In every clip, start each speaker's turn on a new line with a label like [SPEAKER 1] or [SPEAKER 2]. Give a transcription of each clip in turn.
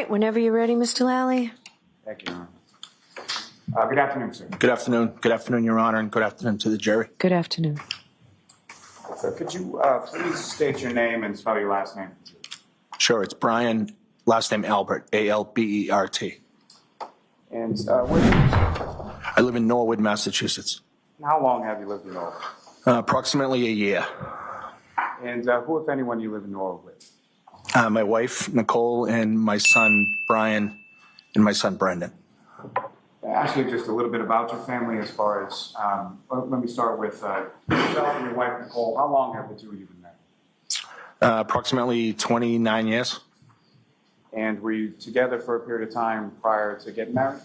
[SPEAKER 1] right, whenever you're ready, Mr. Lally.
[SPEAKER 2] Thank you, Your Honor. Good afternoon, sir.
[SPEAKER 3] Good afternoon. Good afternoon, Your Honor, and good afternoon to the jury.
[SPEAKER 1] Good afternoon.
[SPEAKER 2] So could you please state your name and spell your last name?
[SPEAKER 3] Sure, it's Brian, last name Albert, A-L-B-E-R-T.
[SPEAKER 2] And where do you live?
[SPEAKER 3] I live in Norwood, Massachusetts.
[SPEAKER 2] How long have you lived in Norwood?
[SPEAKER 3] Approximately a year.
[SPEAKER 2] And who, if anyone, you live in Norwood with?
[SPEAKER 3] My wife, Nicole, and my son, Brian, and my son, Brendan.
[SPEAKER 2] Ask you just a little bit about your family as far as, let me start with yourself and your wife, Nicole. How long have the two of you been married?
[SPEAKER 3] Approximately 29 years.
[SPEAKER 2] And were you together for a period of time prior to getting married?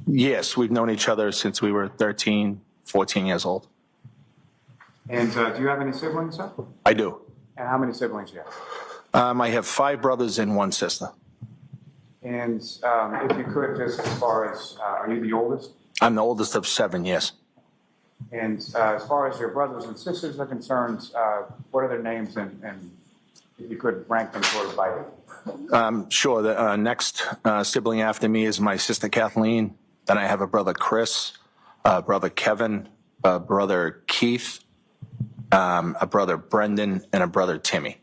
[SPEAKER 3] Yes, we've known each other since we were 13, 14 years old.
[SPEAKER 2] And do you have any siblings, sir?
[SPEAKER 3] I do.
[SPEAKER 2] And how many siblings do you have?
[SPEAKER 3] I have 5 brothers and 1 sister.
[SPEAKER 2] And if you could, just as far as, are you the oldest?
[SPEAKER 3] I'm the oldest of 7, yes.
[SPEAKER 2] And as far as your brothers and sisters are concerned, what are their names? And if you could rank them sort of by age.
[SPEAKER 3] Sure. The next sibling after me is my sister Kathleen. Then I have a brother Chris, a brother Kevin, a brother Keith, a brother Brendan, and a brother Timmy.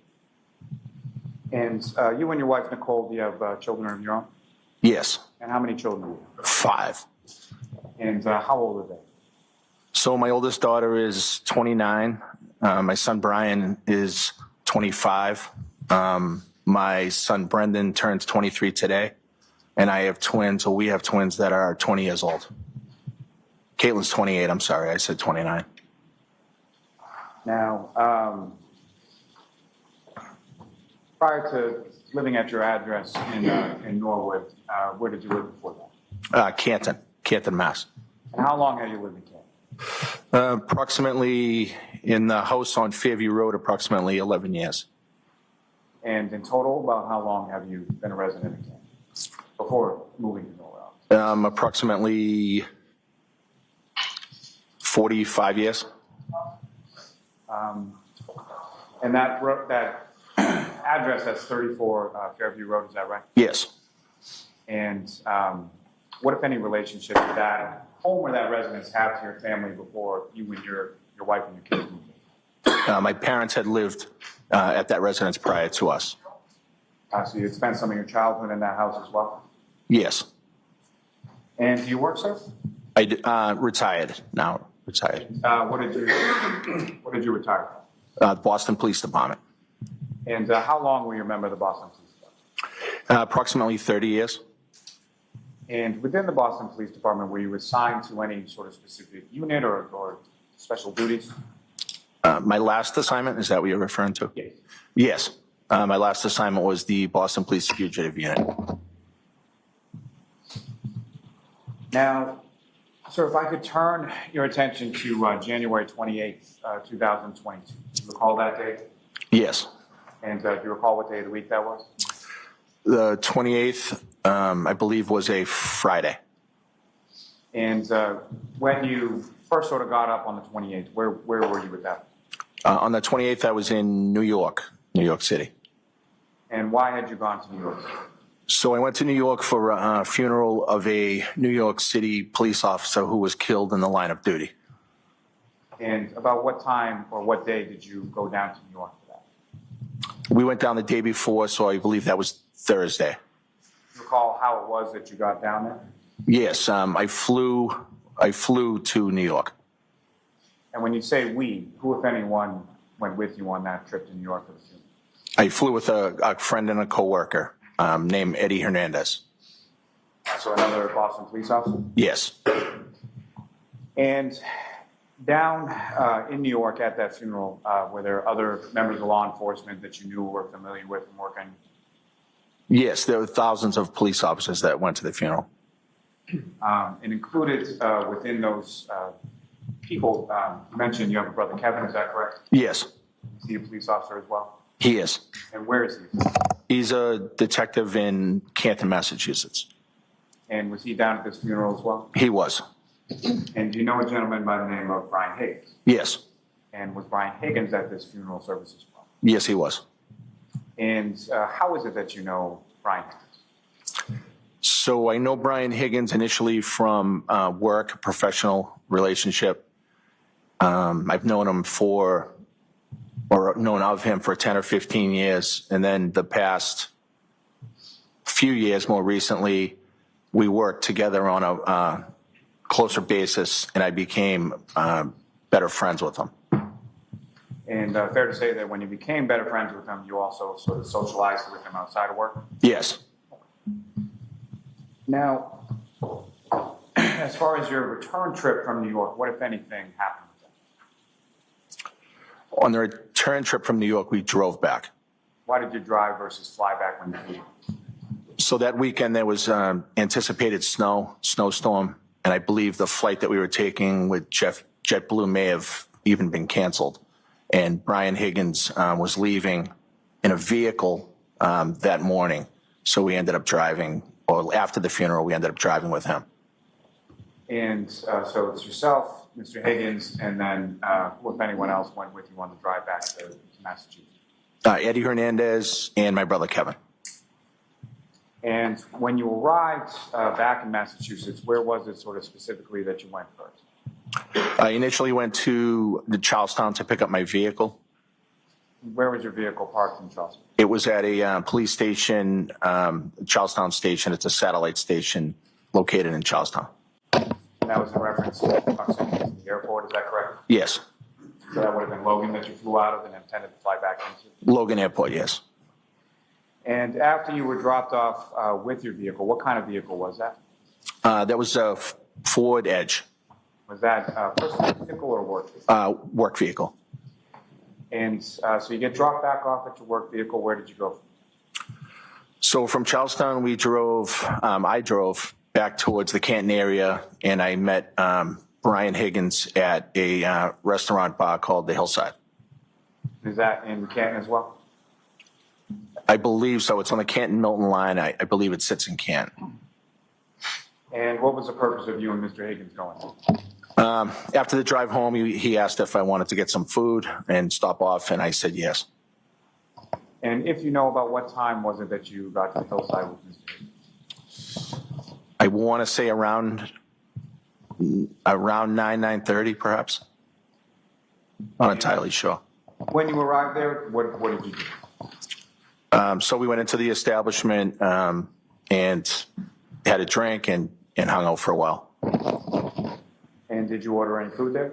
[SPEAKER 2] And you and your wife, Nicole, do you have children of your own?
[SPEAKER 3] Yes.
[SPEAKER 2] And how many children do you have?
[SPEAKER 3] 5.
[SPEAKER 2] And how old are they?
[SPEAKER 3] So my oldest daughter is 29. My son Brian is 25. My son Brendan turns 23 today. And I have twins, or we have twins that are 20 years old. Caitlin's 28. I'm sorry, I said 29.
[SPEAKER 2] Now, prior to living at your address in Norwood, where did you live before that?
[SPEAKER 3] Canton, Mass.
[SPEAKER 2] And how long have you lived in Canton?
[SPEAKER 3] Approximately in the house on Fairview Road, approximately 11 years.
[SPEAKER 2] And in total, about how long have you been a resident in Canton before moving to Norwood?
[SPEAKER 3] Approximately 45 years.
[SPEAKER 2] And that address, that's 34 Fairview Road, is that right?
[SPEAKER 3] Yes.
[SPEAKER 2] And what, if any, relationship did that home or that residence have to your family before you and your wife and your kids moved in?
[SPEAKER 3] My parents had lived at that residence prior to us.
[SPEAKER 2] So you had spent some of your childhood in that house as well?
[SPEAKER 3] Yes.
[SPEAKER 2] And do you work, sir?
[SPEAKER 3] I retired now. Retired.
[SPEAKER 2] What did you retire from?
[SPEAKER 3] Boston Police Department.
[SPEAKER 2] And how long were you a member of the Boston Police Department?
[SPEAKER 3] Approximately 30 years.
[SPEAKER 2] And within the Boston Police Department, were you assigned to any sort of specific unit or special duties?
[SPEAKER 3] My last assignment, is that what you're referring to?
[SPEAKER 2] Yes.
[SPEAKER 3] Yes. My last assignment was the Boston Police Fugitive Unit.
[SPEAKER 2] Now, sir, if I could turn your attention to January 28th, 2022. Do you recall that date?
[SPEAKER 3] Yes.
[SPEAKER 2] And do you recall what day of the week that was?
[SPEAKER 3] The 28th, I believe, was a Friday.
[SPEAKER 2] And when you first sort of got up on the 28th, where were you at that?
[SPEAKER 3] On the 28th, I was in New York City.
[SPEAKER 2] And why had you gone to New York?
[SPEAKER 3] So I went to New York for a funeral of a New York City police officer who was killed in the line of duty.
[SPEAKER 2] And about what time or what day did you go down to New York for that?
[SPEAKER 3] We went down the day before, so I believe that was Thursday.
[SPEAKER 2] Do you recall how it was that you got down there?
[SPEAKER 3] Yes, I flew to New York.
[SPEAKER 2] And when you say we, who, if anyone, went with you on that trip to New York for the funeral?
[SPEAKER 3] I flew with a friend and a coworker named Eddie Hernandez.
[SPEAKER 2] So another Boston police officer?
[SPEAKER 3] Yes.
[SPEAKER 2] And down in New York at that funeral, were there other members of law enforcement that you knew or were familiar with from working?
[SPEAKER 3] Yes, there were thousands of police officers that went to the funeral.
[SPEAKER 2] And included within those people, you mentioned you have a brother Kevin, is that correct?
[SPEAKER 3] Yes.
[SPEAKER 2] Is he a police officer as well?
[SPEAKER 3] He is.
[SPEAKER 2] And where is he?
[SPEAKER 3] He's a detective in Canton, Massachusetts.
[SPEAKER 2] And was he down at this funeral as well?
[SPEAKER 3] He was.
[SPEAKER 2] And do you know a gentleman by the name of Brian Higgins?
[SPEAKER 3] Yes.
[SPEAKER 2] And was Brian Higgins at this funeral service as well?
[SPEAKER 3] Yes, he was.
[SPEAKER 2] And how is it that you know Brian Higgins?
[SPEAKER 3] So I know Brian Higgins initially from work, professional relationship. I've known him known of him for 10 or 15 years. And then the past few years, more recently, we worked together on a closer basis, and I became better friends with him.
[SPEAKER 2] And fair to say that when you became better friends with him, you also sort of socialized with him outside of work?
[SPEAKER 3] Yes.
[SPEAKER 2] Now, as far as your return trip from New York, what, if anything, happened with that?
[SPEAKER 3] On the return trip from New York, we drove back.
[SPEAKER 2] Why did you drive versus fly back when you flew?
[SPEAKER 3] So that weekend there was anticipated snowstorm, and I believe the flight that we were taking with JetBlue may have even been canceled. And Brian Higgins was leaving in a vehicle that morning, so we ended up driving, or after the funeral, we ended up driving with him.
[SPEAKER 2] And so it's yourself, Mr. Higgins, and then if anyone else went with you on the drive back to Massachusetts?
[SPEAKER 3] Eddie Hernandez and my brother Kevin.
[SPEAKER 2] And when you arrived back in Massachusetts, where was it sort of specifically that you went first?
[SPEAKER 3] I initially went to the Charlestown to pick up my vehicle.
[SPEAKER 2] Where was your vehicle parked in Charleston?
[SPEAKER 3] It was at a police station, Charlestown Station. It's a satellite station located in Charlestown.
[SPEAKER 2] And that was in reference to proximity to the airport, is that correct?
[SPEAKER 3] Yes.
[SPEAKER 2] So that would have been Logan that you flew out of and intended to fly back into?
[SPEAKER 3] Logan Airport, yes.
[SPEAKER 2] And after you were dropped off with your vehicle, what kind of vehicle was that?
[SPEAKER 3] That was a Ford Edge,
[SPEAKER 2] Was that a personal vehicle or work vehicle?
[SPEAKER 3] work vehicle.
[SPEAKER 2] And so you get dropped back off at your work vehicle. Where did you go?
[SPEAKER 3] So from Charlestown, I drove back towards the Canton area, and I met Brian Higgins at a restaurant bar called the Hillside.
[SPEAKER 2] Is that in Canton as well?
[SPEAKER 3] I believe so. It's on the Canton-Milton line. I believe it sits in Canton.
[SPEAKER 2] And what was the purpose of you and Mr. Higgins going?
[SPEAKER 3] After the drive home, he asked if I wanted to get some food and stop off, and I said yes.
[SPEAKER 2] And if you know about what time was it that you got to the Hillside with Mr. Higgins?
[SPEAKER 3] I want to say around 9:30, perhaps. Not entirely sure.
[SPEAKER 2] When you arrived there, what did you do?
[SPEAKER 3] So we went into the establishment and had a drink and hung out for a while.
[SPEAKER 2] And did you order any food there?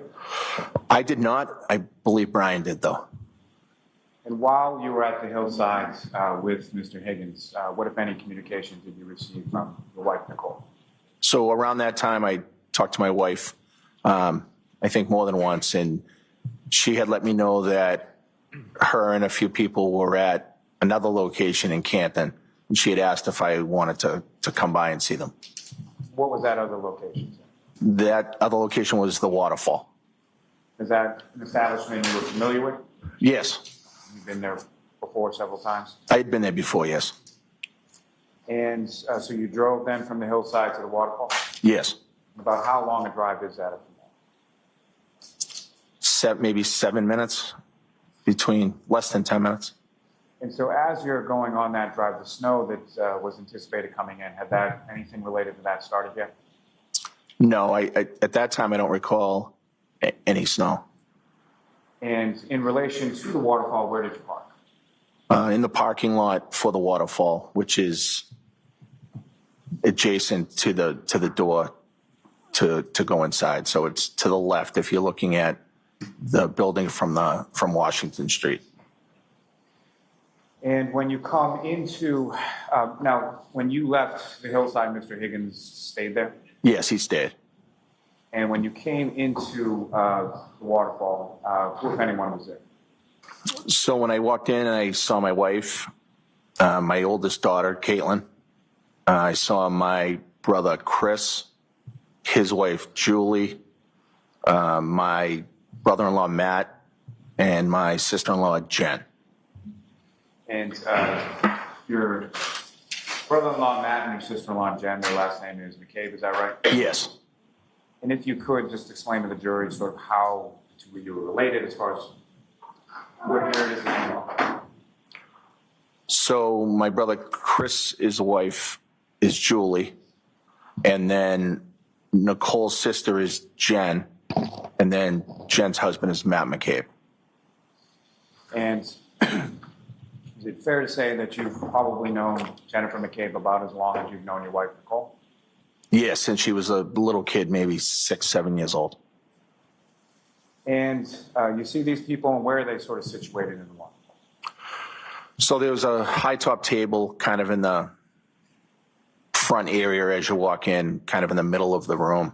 [SPEAKER 3] I did not. I believe Brian did, though.
[SPEAKER 2] And while you were at the Hillside with Mr. Higgins, what, if any, communication did you receive from your wife, Nicole?
[SPEAKER 3] So around that time, I talked to my wife, I think more than once, and she had let me know that her and a few people were at another location in Canton, and she had asked if I wanted to come by and see them.
[SPEAKER 2] What was that other location?
[SPEAKER 3] That other location was the Waterfall.
[SPEAKER 2] Is that an establishment you were familiar with?
[SPEAKER 3] Yes.
[SPEAKER 2] You've been there before several times?
[SPEAKER 3] I had been there before, yes.
[SPEAKER 2] And so you drove then from the Hillside to the Waterfall?
[SPEAKER 3] Yes.
[SPEAKER 2] About how long a drive is that?
[SPEAKER 3] Maybe 7 minutes, between less than 10 minutes.
[SPEAKER 2] And so as you're going on that drive, the snow that was anticipated coming in, had that anything related to that started yet?
[SPEAKER 3] No, I at that time I don't recall any snow.
[SPEAKER 2] And in relation to the Waterfall, where did you park?
[SPEAKER 3] In the parking lot for the Waterfall, which is adjacent to the door to go inside. So it's to the left if you're looking at the building from Washington Street.
[SPEAKER 2] And when you come into, now, when you left the Hillside, Mr. Higgins stayed there?
[SPEAKER 3] Yes, he stayed.
[SPEAKER 2] And when you came into the Waterfall, who, if anyone, was there?
[SPEAKER 3] So when I walked in and I saw my wife, my oldest daughter, Caitlin, I saw my brother, Chris, his wife, Julie, my brother-in-law, Matt, and my sister-in-law, Jen.
[SPEAKER 2] And your brother-in-law, Matt, and your sister-in-law, Jen, their last name is McCabe, is that right?
[SPEAKER 3] Yes.
[SPEAKER 2] And if you could just explain to the jury sort of how you were related as far as what year it is that you know.
[SPEAKER 3] So my brother Chris' wife is Julie, And then Nicole's sister is Jen. And then Jen's husband is Matt McCabe.
[SPEAKER 2] And is it fair to say that you've probably known Jennifer McCabe about as long as you've known your wife, Nicole?
[SPEAKER 3] Yeah, since she was a little kid, maybe 6, 7 years old.
[SPEAKER 2] And you see these people, and where are they sort of situated in the Waterfall?
[SPEAKER 3] So there was a high top table kind of in the front area as you walk in, kind of in the middle of the room.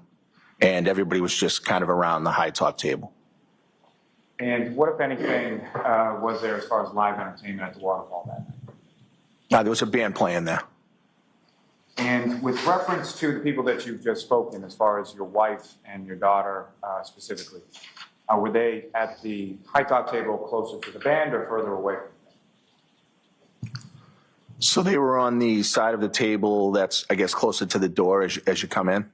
[SPEAKER 3] And everybody was just kind of around the high top table.
[SPEAKER 2] And what, if anything, was there as far as live entertainment at the Waterfall that night?
[SPEAKER 3] There was a band playing there.
[SPEAKER 2] And with reference to the people that you've just spoken, as far as your wife and your daughter specifically, were they at the high top table closer to the band or further away from the band?
[SPEAKER 3] So they were on the side of the table that's, I guess, closer to the door as you come in.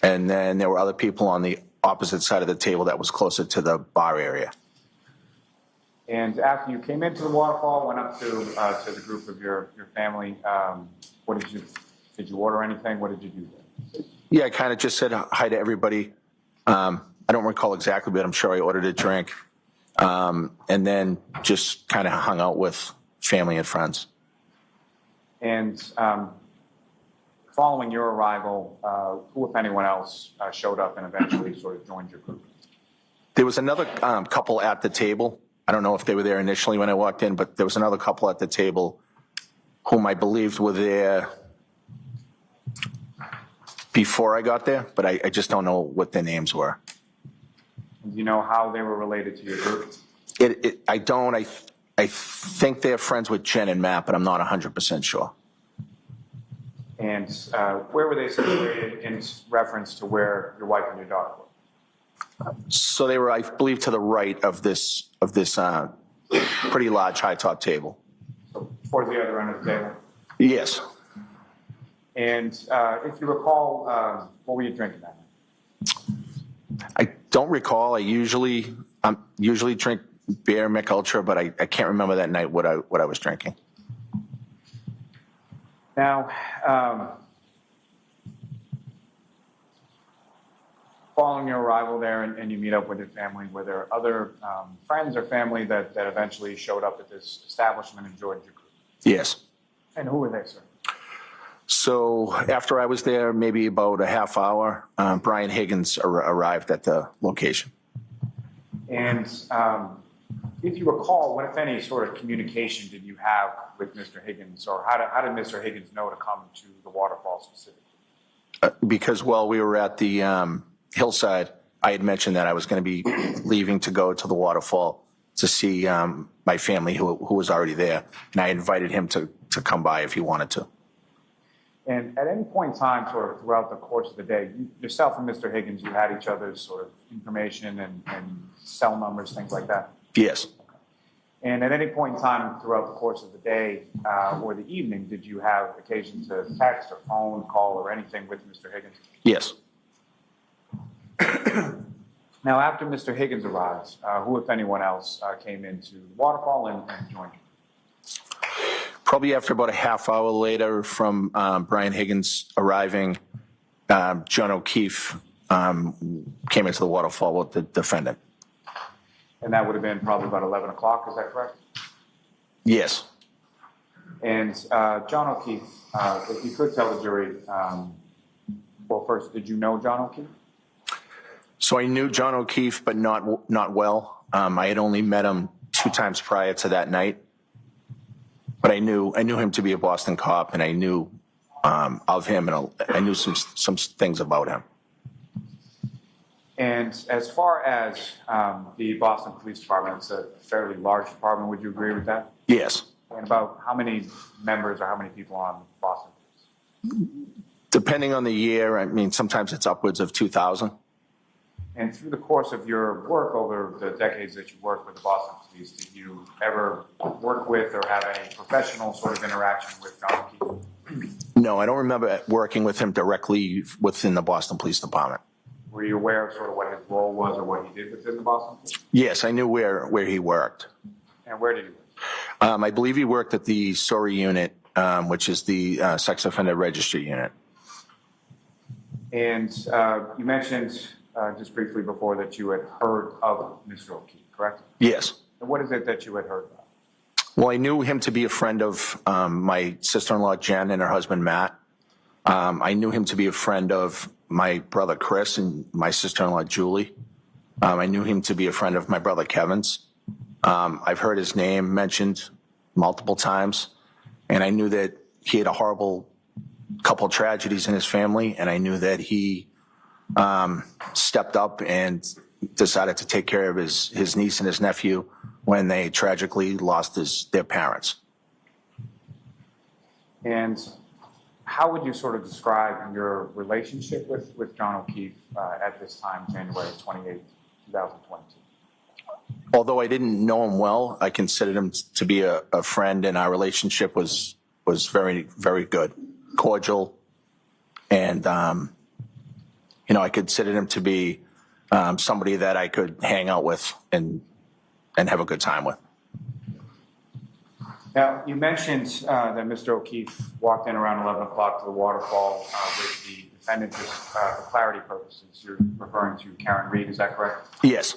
[SPEAKER 3] And then there were other people on the opposite side of the table that was closer to the bar area.
[SPEAKER 2] And after you came into the Waterfall, went up to the group of your family, what did you order anything? What did you do there?
[SPEAKER 3] Yeah, I kind of just said hi to everybody. I don't recall exactly, but I'm sure I ordered a drink. And then just kind of hung out with family and friends.
[SPEAKER 2] And following your arrival, who, if anyone else, showed up and eventually sort of joined your group?
[SPEAKER 3] There was another couple at the table. I don't know if they were there initially when I walked in, but there was another couple at the table whom I believed were there before I got there, but I just don't know what their names were.
[SPEAKER 2] Do you know how they were related to your group?
[SPEAKER 3] I don't. I think they're friends with Jen and Matt, but I'm not 100% sure.
[SPEAKER 2] And where were they situated in reference to where your wife and your daughter were?
[SPEAKER 3] So they were, I believe, to the right of this pretty large high top table.
[SPEAKER 2] So towards the other end of the table?
[SPEAKER 3] Yes.
[SPEAKER 2] And if you recall, what were you drinking that night?
[SPEAKER 3] I don't recall. I usually drink beer, Mick Ultra, but I can't remember that night what I was drinking.
[SPEAKER 2] Now, following your arrival there and you meet up with your family, were there other friends or family that eventually showed up at this establishment and joined your group?
[SPEAKER 3] Yes.
[SPEAKER 2] And who were they, sir?
[SPEAKER 3] So after I was there, maybe about a half hour, Brian Higgins arrived at the location.
[SPEAKER 2] And if you recall, what, if any, sort of communication did you have with Mr. Higgins, or how did Mr. Higgins know to come to the Waterfall specifically?
[SPEAKER 3] Because while we were at the Hillside, I had mentioned that I was going to be leaving to go to the Waterfall to see my family who was already there, and I invited him to come by if he wanted to.
[SPEAKER 2] And at any point in time, sort of throughout the course of the day, yourself and Mr. Higgins, you had each other's sort of information and cell numbers, things like that?
[SPEAKER 3] Yes.
[SPEAKER 2] And at any point in time throughout the course of the day or the evening, did you have occasion to text or phone call or anything with Mr. Higgins?
[SPEAKER 3] Yes.
[SPEAKER 2] Now, after Mr. Higgins arrives, who, if anyone else, came into the Waterfall and joined you?
[SPEAKER 3] Probably after about a half hour later from Brian Higgins arriving, John O'Keefe came into the Waterfall with the defendant.
[SPEAKER 2] And that would have been probably about 11 o'clock, is that correct?
[SPEAKER 3] Yes.
[SPEAKER 2] And John O'Keefe, if you could tell the jury, well, first, did you know John O'Keefe?
[SPEAKER 3] So I knew John O'Keefe, but not well. I had only met him 2 times prior to that night. But I knew him to be a Boston cop, and I knew of him, and I knew some things about him.
[SPEAKER 2] And as far as the Boston Police Department, it's a fairly large department. Would you agree with that?
[SPEAKER 3] Yes.
[SPEAKER 2] And about how many members or how many people on Boston Police?
[SPEAKER 3] Depending on the year, I mean, sometimes it's upwards of 2,000.
[SPEAKER 2] And through the course of your work over the decades that you worked with the Boston Police, did you ever work with or have any professional sort of interaction with John O'Keefe?
[SPEAKER 3] No, I don't remember working with him directly within the Boston Police Department.
[SPEAKER 2] Were you aware of sort of what his role was or what he did within the Boston Police?
[SPEAKER 3] Yes, I knew where he worked.
[SPEAKER 2] And where did he work?
[SPEAKER 3] I believe he worked at the SORI unit, which is the sex offender registry unit.
[SPEAKER 2] And you mentioned just briefly before that you had heard of Mr. O'Keefe, correct?
[SPEAKER 3] Yes.
[SPEAKER 2] And what is it that you had heard about?
[SPEAKER 3] Well, I knew him to be a friend of my sister-in-law, Jen, and her husband, Matt. I knew him to be a friend of my brother, Chris, and my sister-in-law, Julie. I knew him to be a friend of my brother, Kevin's. I've heard his name mentioned multiple times, and I knew that he had a horrible couple tragedies in his family, and I knew that he stepped up and decided to take care of his niece and his nephew when they tragically lost their parents.
[SPEAKER 2] And how would you sort of describe your relationship with John O'Keefe at this time, January 28, 2022?
[SPEAKER 3] Although I didn't know him well, I considered him to be a friend, and our relationship was very, very good, cordial, and I considered him to be somebody that I could hang out with and have a good time with.
[SPEAKER 2] Now, you mentioned that Mr. O'Keefe walked in around 11 o'clock to the Waterfall with the defendant. Just for clarity purposes, you're referring to Karen Reed, is that correct?
[SPEAKER 3] Yes.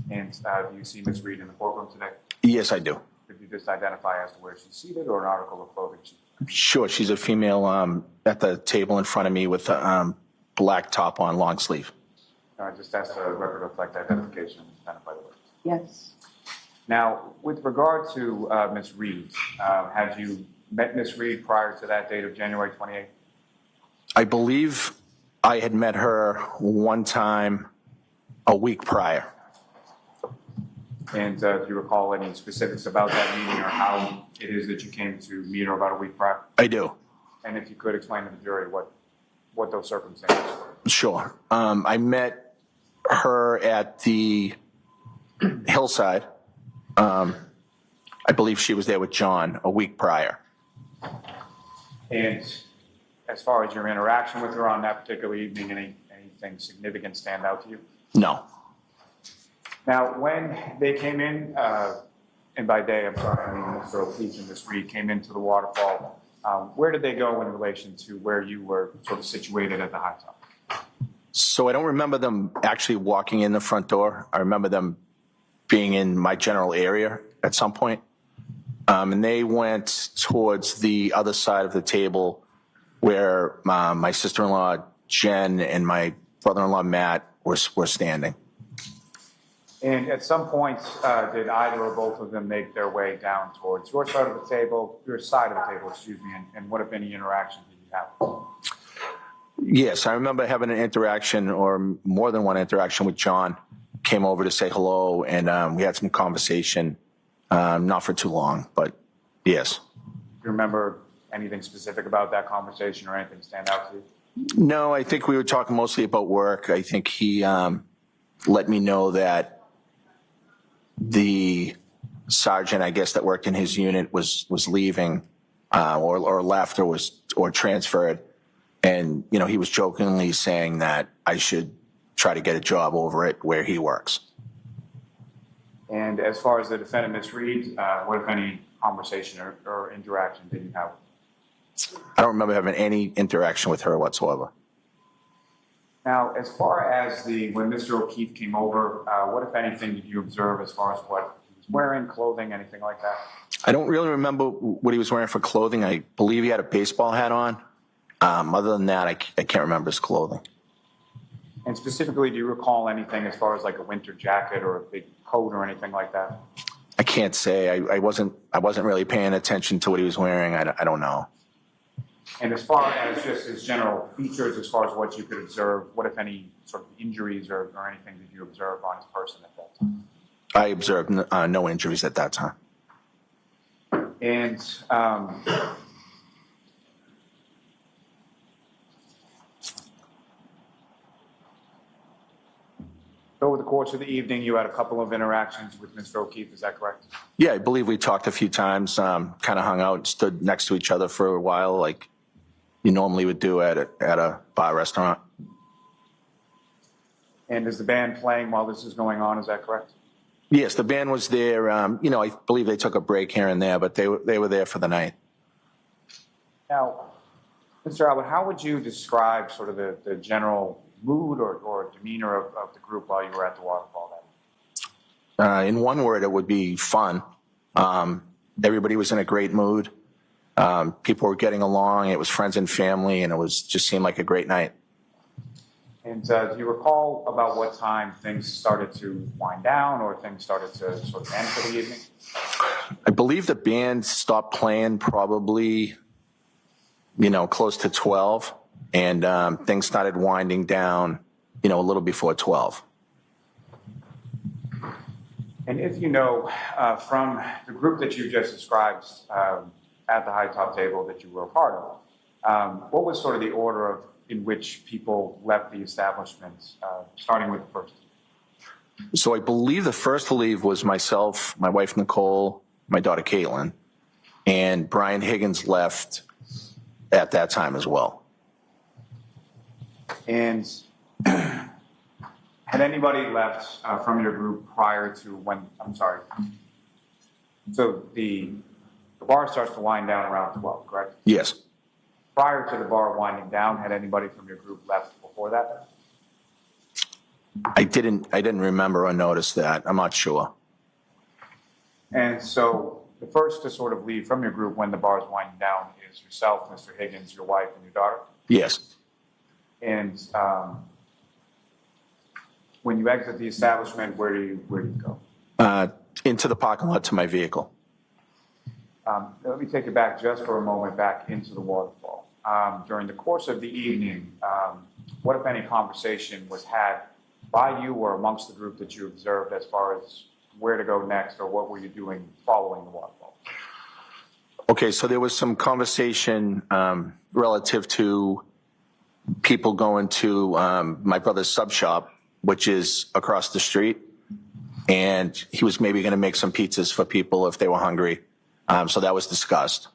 [SPEAKER 2] And do you see Ms. Reed in the courtroom today?
[SPEAKER 3] Yes, I do.
[SPEAKER 2] Could you just identify as to where she's seated or an article of clothing she's wearing?
[SPEAKER 3] Sure. She's a female at the table in front of me with a black top on, long sleeve.
[SPEAKER 2] Just ask the record to reflect identification and identify the word.
[SPEAKER 1] Yes.
[SPEAKER 2] Now, with regard to Ms. Reed, had you met Ms. Reed prior to that date of January 28th?
[SPEAKER 3] I believe I had met her one time a week prior.
[SPEAKER 2] And do you recall any specifics about that meeting or how it is that you came to meet her about a week prior?
[SPEAKER 3] I do.
[SPEAKER 2] And if you could explain to the jury what those circumstances were.
[SPEAKER 3] Sure. I met her at the Hillside. I believe she was there with John a week prior.
[SPEAKER 2] And as far as your interaction with her on that particular evening, anything significant stand out to you?
[SPEAKER 3] No.
[SPEAKER 2] Now, when they came in, and by day, I'm sorry, I mean Mr. O'Keefe and Ms. Reed came into the Waterfall, where did they go in relation to where you were sort of situated at the high top?
[SPEAKER 3] So I don't remember them actually walking in the front door. I remember them being in my general area at some point. And they went towards the other side of the table where my sister-in-law, Jen, and my brother-in-law, Matt, were standing.
[SPEAKER 2] And at some point, did either or both of them make their way down towards your side of the table, and what, if any, interaction did you have?
[SPEAKER 3] Yes, I remember having an interaction, or more than one interaction, with John. Came over to say hello, and we had some conversation, not for too long, but yes.
[SPEAKER 2] Do you remember anything specific about that conversation or anything stand out to you?
[SPEAKER 3] No, I think we were talking mostly about work. I think he let me know that the sergeant, I guess, that worked in his unit was leaving, or left, or transferred, and he was jokingly saying that I should try to get a job over it where he works.
[SPEAKER 2] And as far as the defendant, Ms. Reed, what, if any, conversation or interaction did you have?
[SPEAKER 3] I don't remember having any interaction with her whatsoever.
[SPEAKER 2] Now, as far as when Mr. O'Keefe came over, what, if anything, did you observe as far as what he was wearing, clothing, anything like that?
[SPEAKER 3] I don't really remember what he was wearing for clothing. I believe he had a baseball hat on. Other than that, I can't remember his clothing.
[SPEAKER 2] And specifically, do you recall anything as far as like a winter jacket or a big coat or anything like that?
[SPEAKER 3] I can't say. I wasn't really paying attention to what he was wearing. I don't know.
[SPEAKER 2] And as far as just his general features, as far as what you could observe, what, if any, sort of injuries or anything did you observe on his person at that time?
[SPEAKER 3] I observed no injuries at that time.
[SPEAKER 2] And over the course of the evening, you had a couple of interactions with Mr. O'Keefe, is that correct?
[SPEAKER 3] Yeah, I believe we talked a few times, kind of hung out, stood next to each other for a while, like you normally would do at a bar restaurant.
[SPEAKER 2] And is the band playing while this is going on, is that correct?
[SPEAKER 3] Yes, the band was there. I believe they took a break here and there, but they were there for the night.
[SPEAKER 2] Now, Mr. Albert, how would you describe sort of the general mood or demeanor of the group while you were at the Waterfall that night?
[SPEAKER 3] In one word, it would be fun. Everybody was in a great mood. People were getting along. It was friends and family, and it was just seemed like a great night.
[SPEAKER 2] And do you recall about what time things started to wind down or things started to sort of end for the evening?
[SPEAKER 3] I believe the band stopped playing probably, close to 12, and things started winding down, a little before 12.
[SPEAKER 2] And if you know from the group that you just described at the high top table that you were a part of, what was sort of the order in which people left the establishment, starting with the first?
[SPEAKER 3] So I believe the first to leave was myself, my wife Nicole, my daughter Caitlin, and Brian Higgins left at that time as well.
[SPEAKER 2] And had anybody left from your group prior to when, I'm sorry, so the bar starts to wind down around 12, correct?
[SPEAKER 3] Yes.
[SPEAKER 2] Prior to the bar winding down, had anybody from your group left before that?
[SPEAKER 3] I didn't remember or notice that. I'm not sure.
[SPEAKER 2] And so the first to sort of leave from your group when the bar is winding down is yourself, Mr. Higgins, your wife, and your daughter.
[SPEAKER 3] Yes.
[SPEAKER 2] And when you exit the establishment, where do you go?
[SPEAKER 3] Into the parking lot to my vehicle.
[SPEAKER 2] Let me take you back just for a moment back into the Waterfall. During the course of the evening, what, if any, conversation was had by you or amongst the group that you observed as far as where to go next, or what were you doing following the Waterfall?
[SPEAKER 3] Okay, so there was some conversation relative to people going to my brother's sub shop, which is across the street, and he was maybe going to make some pizzas for people if they were hungry. So that was discussed.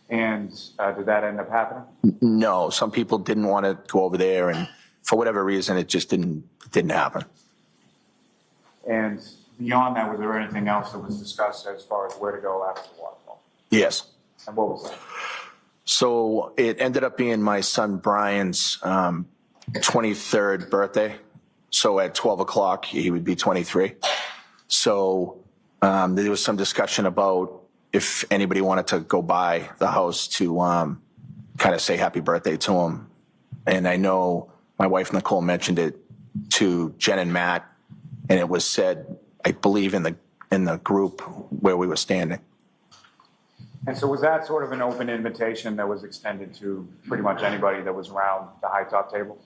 [SPEAKER 2] And did that end up happening?
[SPEAKER 3] No, some people didn't want to go over there, and for whatever reason, it just didn't happen.
[SPEAKER 2] And beyond that, was there anything else that was discussed as far as where to go after the Waterfall?
[SPEAKER 3] Yes.
[SPEAKER 2] And what was that?
[SPEAKER 3] So it ended up being my son Brian's 23rd birthday. So at 12 o'clock, he would be 23. So there was some discussion about if anybody wanted to go by the house to kind of say happy birthday to him. And I know my wife Nicole mentioned it to Jen and Matt, and it was said, I believe, in the group where we were standing.
[SPEAKER 2] And so was that sort of an open invitation that was extended to pretty much anybody that was around the high top table?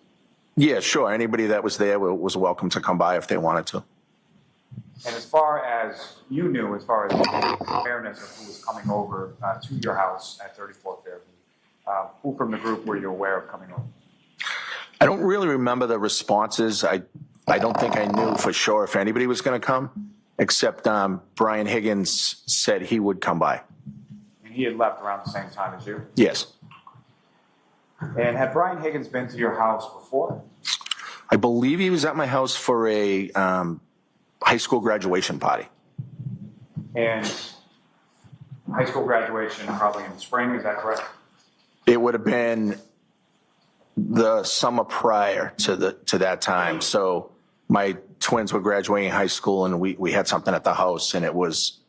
[SPEAKER 3] Yeah, sure. Anybody that was there was welcome to come by if they wanted to.
[SPEAKER 2] And as far as you knew, as far as awareness of who was coming over to your house at 34 Fairview, who from the group were you aware of coming over?
[SPEAKER 3] I don't really remember the responses. I don't think I knew for sure if anybody was going to come, except Brian Higgins said he would come by.
[SPEAKER 2] And he had left around the same time as you?
[SPEAKER 3] Yes.
[SPEAKER 2] And had Brian Higgins been to your house before?
[SPEAKER 3] I believe he was at my house for a high school graduation party.
[SPEAKER 2] And high school graduation probably in the spring, is that correct?
[SPEAKER 3] It would have been the summer prior to that time. So my twins were graduating high school, and we had something at the house, and it was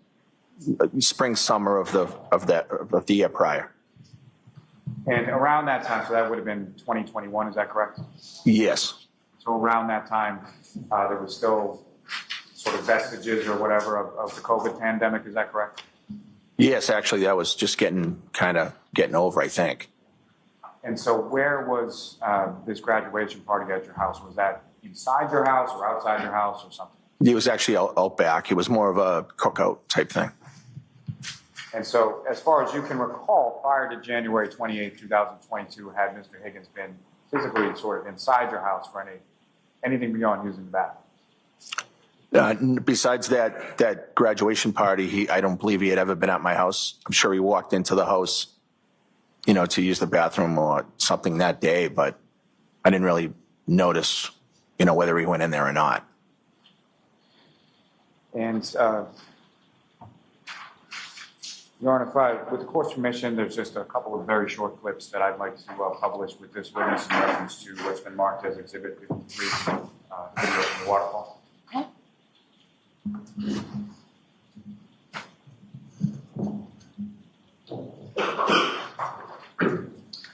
[SPEAKER 3] spring, summer of the year prior.
[SPEAKER 2] And around that time, so that would have been 2021, is that correct?
[SPEAKER 3] Yes.
[SPEAKER 2] So around that time, there was still sort of vestiges or whatever of the COVID pandemic, is that correct?
[SPEAKER 3] Yes, actually, that was just getting over, I think.
[SPEAKER 2] And so where was this graduation party at your house? Was that inside your house or outside your house or something?
[SPEAKER 3] It was actually out back. It was more of a cookout type thing.
[SPEAKER 2] And so as far as you can recall, prior to January 28, 2022, had Mr. Higgins been physically sort of inside your house for anything beyond using the bathroom?
[SPEAKER 3] Besides that graduation party, I don't believe he had ever been at my house. I'm sure he walked into the house, to use the bathroom or something that day, but I didn't really notice, whether he went in there or not.
[SPEAKER 2] And Your Honor, if with the court's permission, there's just a couple of very short clips that I'd like to publish with this witness in reference to what's been marked as Exhibit 53, video from the Waterfall.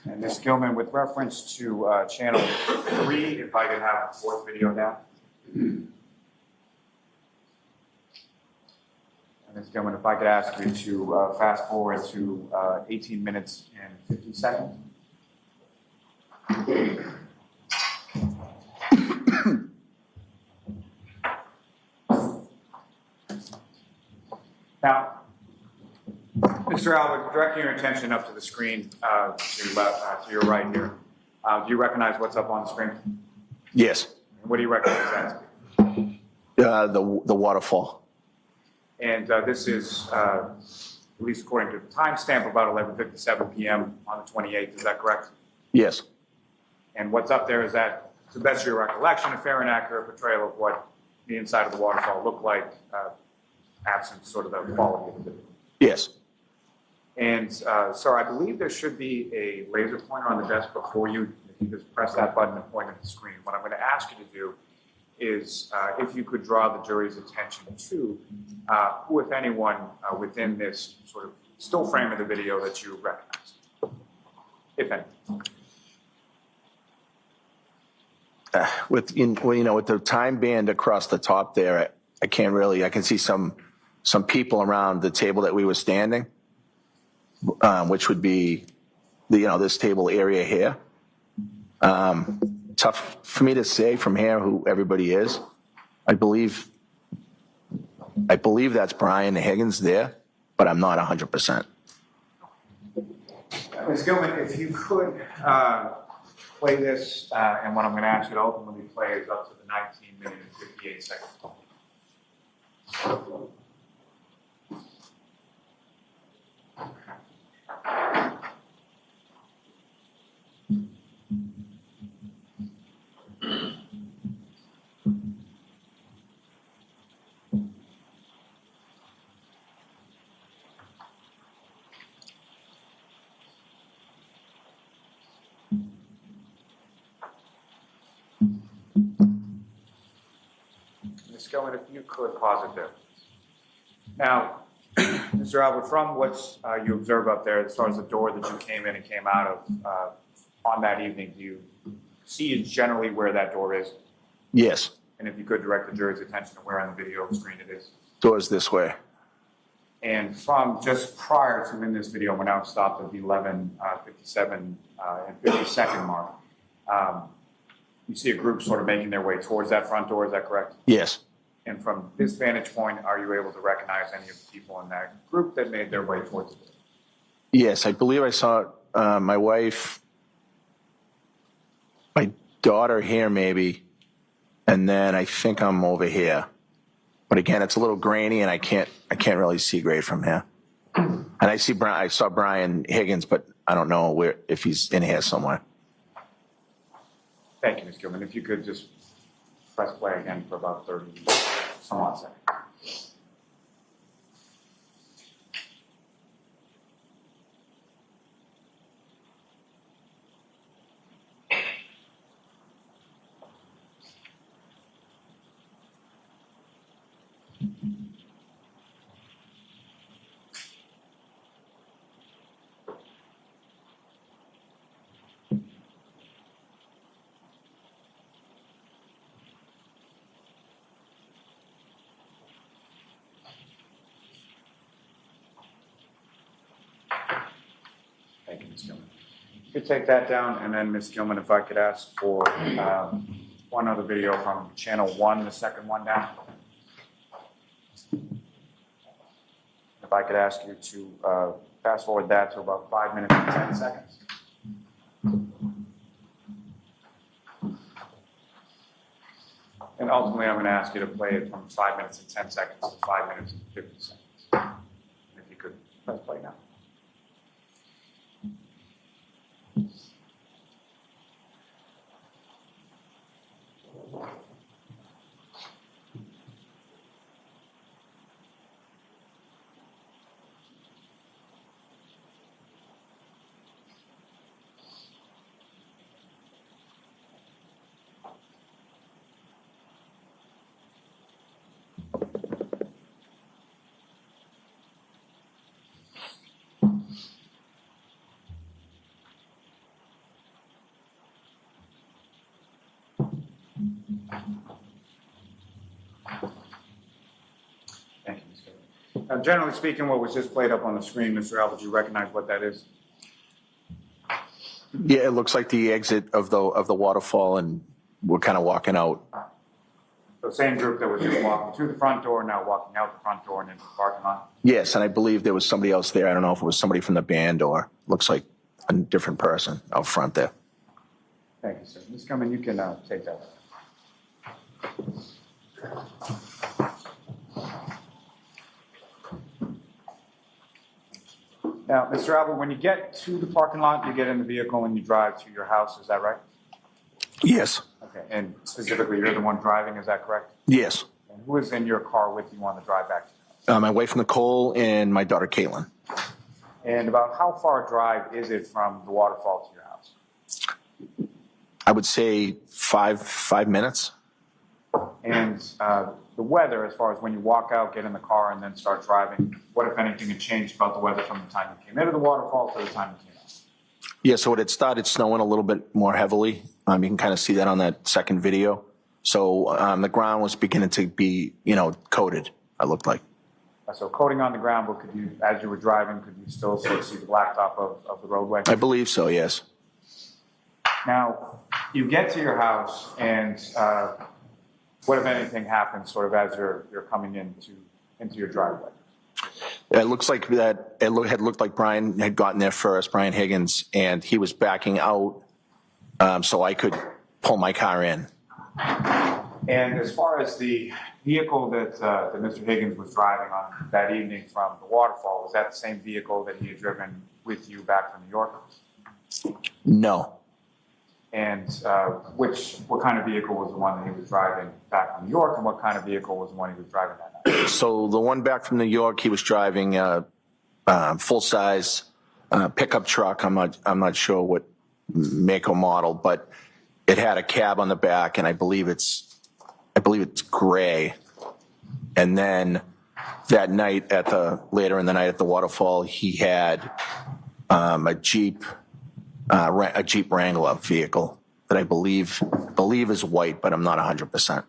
[SPEAKER 2] And Ms. Gilman, with reference to channel 3, if I could have the fourth video now. And Ms. Gilman, if I could ask you to fast forward to 18 minutes and 50 seconds. Now, Mr. Albert, directing your attention up to the screen to your right here. Do you recognize what's up on the screen?
[SPEAKER 3] Yes.
[SPEAKER 2] What do you recognize that to be?
[SPEAKER 3] The waterfall.
[SPEAKER 2] And this is, at least according to the timestamp, about 11:57 p.m. on the 28th. Is that correct?
[SPEAKER 3] Yes.
[SPEAKER 2] And what's up there, is that, to the best of your recollection, a fair and accurate portrayal of what the inside of the waterfall looked like, absent sort of the quality of the video?
[SPEAKER 3] Yes.
[SPEAKER 2] And, sir, I believe there should be a laser pointer on the desk before you. If you just press that button and point at the screen. What I'm going to ask you to do is, if you could draw the jury's attention to who, if anyone, within this sort of still frame of the video that you recognize, if any.
[SPEAKER 3] With the time band across the top there, I can't really. I can see some people around the table that we were standing, which would be this table area here. Tough for me to say from here who everybody is. I believe that's Brian Higgins there, but I'm not 100%.
[SPEAKER 2] Ms. Gilman, if you could play this, and what I'm going to ask you to ultimately play is up to the 19 minute and 58 seconds. Ms. Gilman, if you could pause it there. Now, Mr. Albert, from what you observe up there, as far as the door that you came in and came out of on that evening, do you see generally where that door is?
[SPEAKER 3] Yes.
[SPEAKER 2] And if you could direct the jury's attention to where on the video screen it is.
[SPEAKER 3] Doors this way.
[SPEAKER 2] And from just prior to in this video, we're now stopped at the 11:57 and 50-second mark. You see a group sort of making their way towards that front door, is that correct?
[SPEAKER 3] Yes.
[SPEAKER 2] And from this vantage point, are you able to recognize any of the people in that group that made their way towards the door?
[SPEAKER 3] Yes, I believe I saw my wife, my daughter here maybe, and then I think I'm over here. But again, it's a little grainy, and I can't really see great from here. And I saw Brian Higgins, but I don't know if he's in here somewhere.
[SPEAKER 2] Thank you, Ms. Gilman. If you could just press play again for about 30 some odd seconds. Thank you, Ms. Gilman. You could take that down, and then Ms. Gilman, if I could ask for one other video from channel 1, the second one down. If I could ask you to fast forward that to about 5 minutes and 10 seconds. And ultimately, I'm going to ask you to play it from 5 minutes and 10 seconds to 5 minutes and 50 seconds. If you could press play now. Generally speaking, what was just played up on the screen, Mr. Albert, do you recognize what that is?
[SPEAKER 3] Yeah, it looks like the exit of the waterfall, and we're kind of walking out.
[SPEAKER 2] The same group that was just walking through the front door, now walking out the front door and into the parking lot?
[SPEAKER 3] Yes, and I believe there was somebody else there. I don't know if it was somebody from the band or looks like a different person out front there.
[SPEAKER 2] Thank you, sir. Ms. Cumming, you can take that. Now, Mr. Albert, when you get to the parking lot, you get in the vehicle and you drive to your house, is that right?
[SPEAKER 3] Yes,
[SPEAKER 2] Okay, and specifically, you're the one driving, is that correct?
[SPEAKER 3] yes.
[SPEAKER 2] And who is in your car with you on the drive back to the house?
[SPEAKER 3] My wife Nicole and my daughter Caitlin.
[SPEAKER 2] And about how far a drive is it from the waterfall to your house?
[SPEAKER 3] I would say five minutes.
[SPEAKER 2] And the weather, as far as when you walk out, get in the car, and then start driving, what, if anything, had changed about the weather from the time you came into the waterfall to the time you came out?
[SPEAKER 3] Yeah, so it had started snowing a little bit more heavily. You can kind of see that on that second video. So the ground was beginning to be, coated, it looked like.
[SPEAKER 2] So coating on the ground, but could you, as you were driving, could you still sort of see the blacktop of the roadway?
[SPEAKER 3] I believe so, yes.
[SPEAKER 2] Now, you get to your house, and what, if anything, happens sort of as you're coming into your driveway?
[SPEAKER 3] It looks like that it had looked like Brian had gotten there first, Brian Higgins, and he was backing out so I could pull my car in.
[SPEAKER 2] And as far as the vehicle that Mr. Higgins was driving on that evening from the waterfall, was that the same vehicle that he had driven with you back from New York?
[SPEAKER 3] No.
[SPEAKER 2] And what kind of vehicle was the one that he was driving back from New York, and what kind of vehicle was the one he was driving that night?
[SPEAKER 3] So the one back from New York, he was driving a full-size pickup truck. I'm not sure what make or model, but it had a cab on the back, and I believe it's gray. And then that night later in the night at the waterfall, he had a Jeep Wrangler vehicle that I believe is white, but I'm not 100%.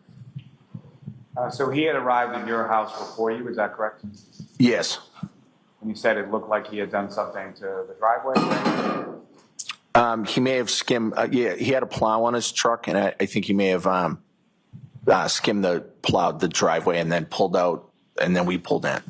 [SPEAKER 2] So he had arrived at your house before you, is that correct?
[SPEAKER 3] Yes.
[SPEAKER 2] And you said it looked like he had done something to the driveway?
[SPEAKER 3] He may have skimmed. He had a plow on his truck, and I think he may have plowed the driveway and then pulled out, and then we pulled in.